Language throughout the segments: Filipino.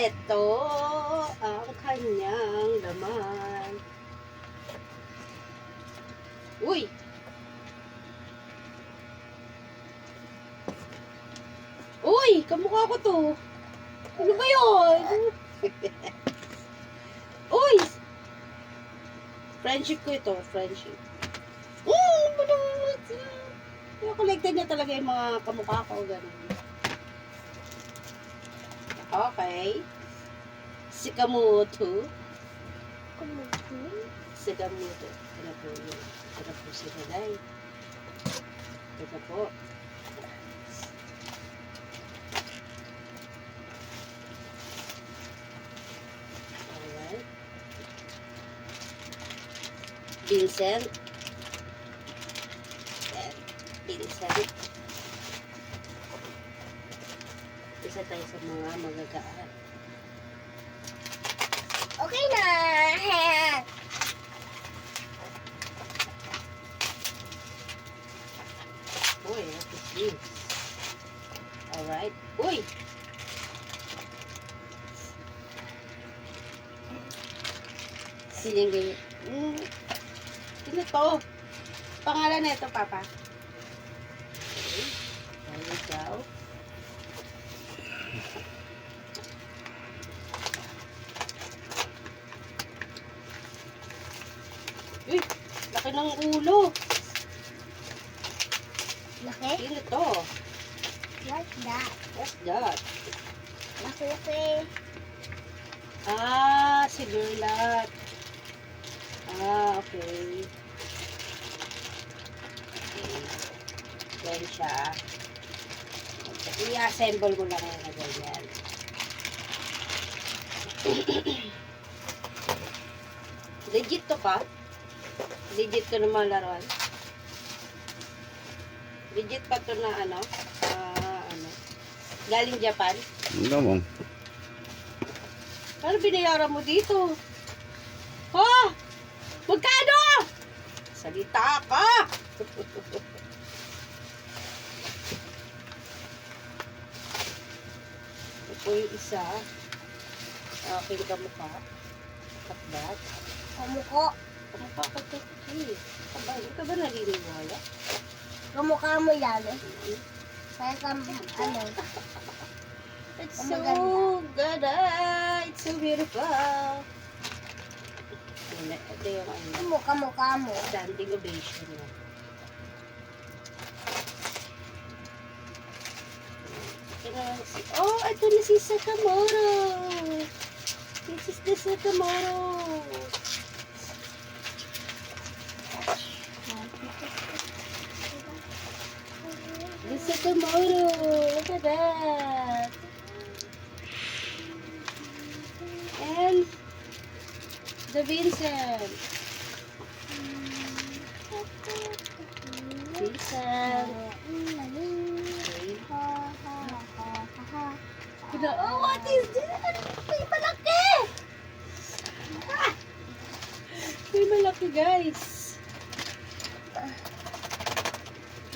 Ito ang kanyang laman. Uy! Uy! Kamukha ko to. Ano ba yun? Uy! Friendship ko ito. Friendship. Yung collected niya talaga yung mga kamukha ko. Ganun. Okay. Sikamoto. Sikamoto. Ito po yun. Ito po sila, day. Ito po. Alright. Vincent. Yan. Vincent. Isa tayo sa mga magagaan. Okay na. Uy, what is this? Alright. Uy! Siling ganyan. Sino to? Pangalan na ito, Papa. Okay. There we go. Uy! Laki ng ulo. Laki? Sino to? What's that? What's that? Laki. Ah, si Lurlat. Ah, okay. Yan siya. I-assemble mo lang yan na ganyan. Legit to ka? Legit to na mga laruan? Legit pa to na ano? Galing Japan? Ano mo? Ano binayaran mo dito? Ha? Magkano? Salita ka! Ito po yung isa. Aking kamukha. Kapdat. Kamukha. Kamukha ka ito. Hey, hindi ka ba naniniwala? Kamukha mo yan. Kaya ano. It's Oh, so maganda. good. It's so beautiful. Ito yung ano. Kamukha mo. Standing ovation na. Oh, ito na si Sakamoto. This is the Sakamoto. The Sakamoto. Look at that. And the Vincent. Vincent. Oh, what is that? May malaki! Ah! May malaki, guys.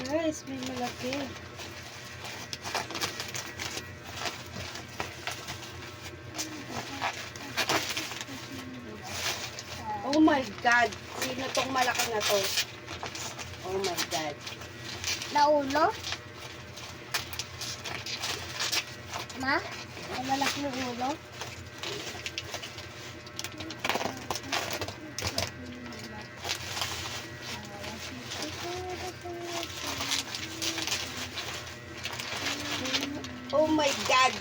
Guys, may malaki. Oh my God! Sino tong malaki na to? Oh my God. Naulo? Ma? May malaki ng ulo? Oh my God!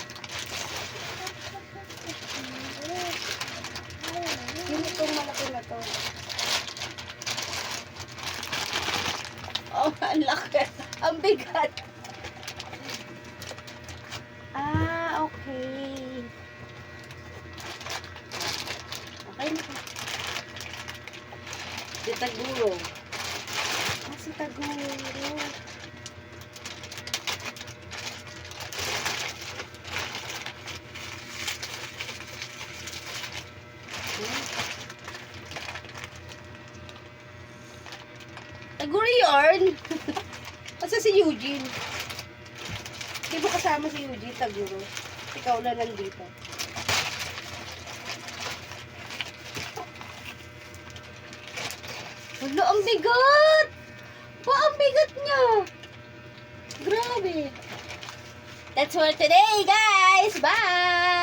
Sino tong malaki na to? Oh, ang laki. Ang bigat. Ah, okay. Okay na. Si Taguro. Ah, si Taguro. Taguro yun. Asa si Eugene? Di ba kasama si Eugene, Taguro? Ikaw na nandito. Lo, ang bigat! Pa, ang bigat niya! Grabe! That's for today, guys! Bye!